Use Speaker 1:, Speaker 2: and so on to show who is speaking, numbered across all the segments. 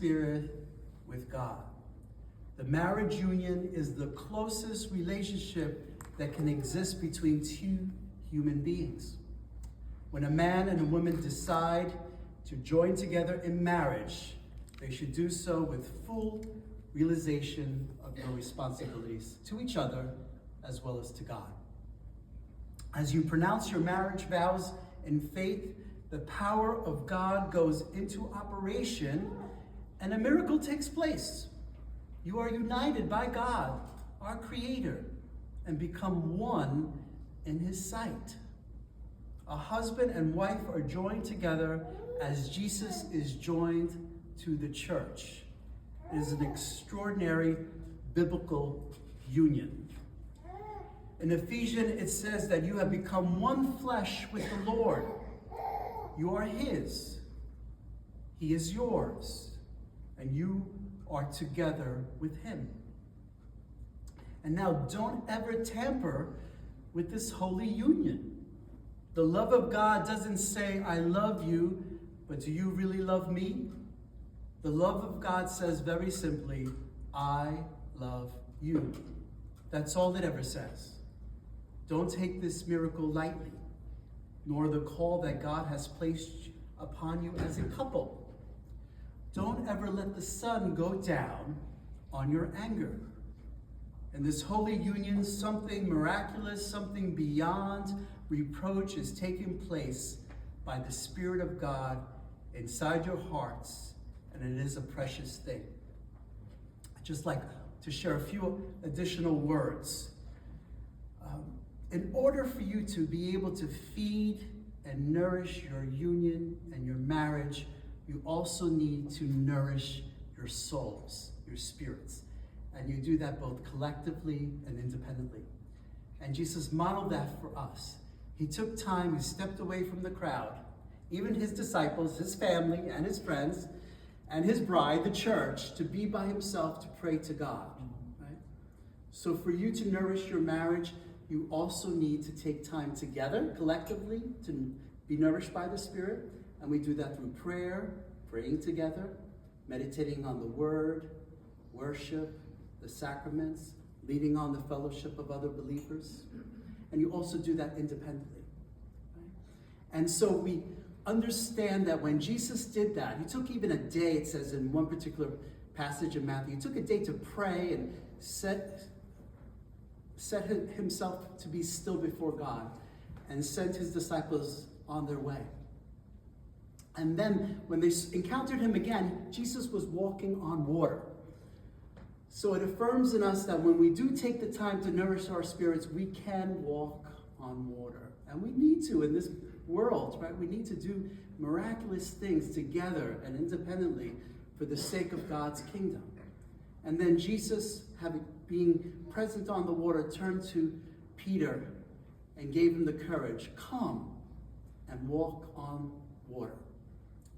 Speaker 1: Spirit with God. The marriage union is the closest relationship that can exist between two human beings. When a man and a woman decide to join together in marriage, they should do so with full realization of their responsibilities to each other as well as to God. As you pronounce your marriage vows in faith, the power of God goes into operation and a miracle takes place. You are united by God, our Creator, and become one in His sight. A husband and wife are joined together as Jesus is joined to the church. It is an extraordinary biblical union. In Ephesians, it says that you have become one flesh with the Lord. You are His. He is yours. And you are together with Him. And now don't ever tamper with this holy union. The love of God doesn't say, I love you, but do you really love me? The love of God says very simply, I love you. That's all it ever says. Don't take this miracle lightly, nor the call that God has placed upon you as a couple. Don't ever let the sun go down on your anger. In this holy union, something miraculous, something beyond reproach is taking place by the Spirit of God inside your hearts, and it is a precious thing. I'd just like to share a few additional words. In order for you to be able to feed and nourish your union and your marriage, you also need to nourish your souls, your spirits. And you do that both collectively and independently. And Jesus modeled that for us. He took time, he stepped away from the crowd, even his disciples, his family, and his friends, and his bride, the church, to be by himself to pray to God. Right? So for you to nourish your marriage, you also need to take time together, collectively, to be nourished by the Spirit. And we do that through prayer, praying together, meditating on the Word, worship, the sacraments, leading on the fellowship of other believers. And you also do that independently. Right? And so we understand that when Jesus did that, he took even a day, it says in one particular passage in Matthew, he took a day to pray and set himself to be still before God and sent his disciples on their way. And then when they encountered him again, Jesus was walking on water. So it affirms in us that when we do take the time to nourish our spirits, we can walk on water. And we need to in this world, right? We need to do miraculous things together and independently for the sake of God's kingdom. And then Jesus, being present on the water, turned to Peter and gave him the courage, come and walk on water.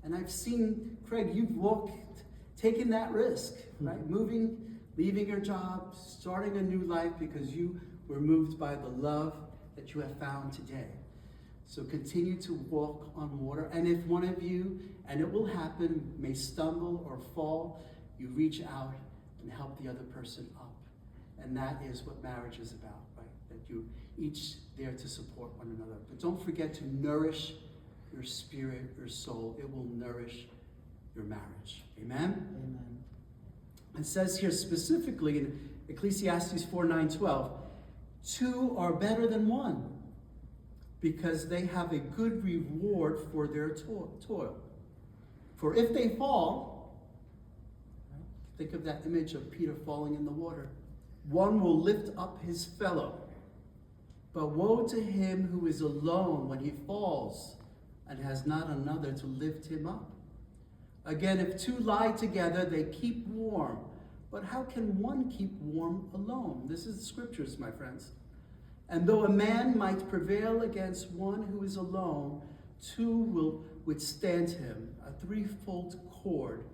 Speaker 1: And I've seen, Craig, you've taken that risk, right? Leaving your job, starting a new life because you were moved by the love that you have found today. So continue to walk on water. And if one of you, and it will happen, may stumble or fall, you reach out and help the other person up. And that is what marriage is about, right? That you each there to support one another. But don't forget to nourish your spirit, your soul. It will nourish your marriage. Amen?
Speaker 2: Amen.
Speaker 1: It says here specifically in Ecclesiastes 4:9-12, two are better than one because they have a good reward for their toil. For if they fall, right, think of that image of Peter falling in the water, one will lift up his fellow. But woe to him who is alone when he falls and has not another to lift him up. Again, if two lie together, they keep warm. But how can one keep warm alone? This is the scriptures, my friends. And though a man might prevail against one who is alone, two will withstand him. A threefold cord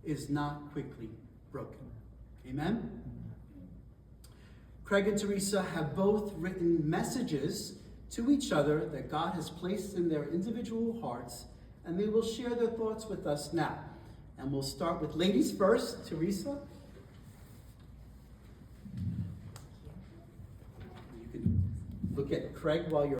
Speaker 1: is not quickly broken. Amen? Craig and Teresa have both written messages to each other that God has placed in their individual hearts, and they will share their thoughts with us now. And we'll start with ladies first. Teresa. You can look at Craig while you're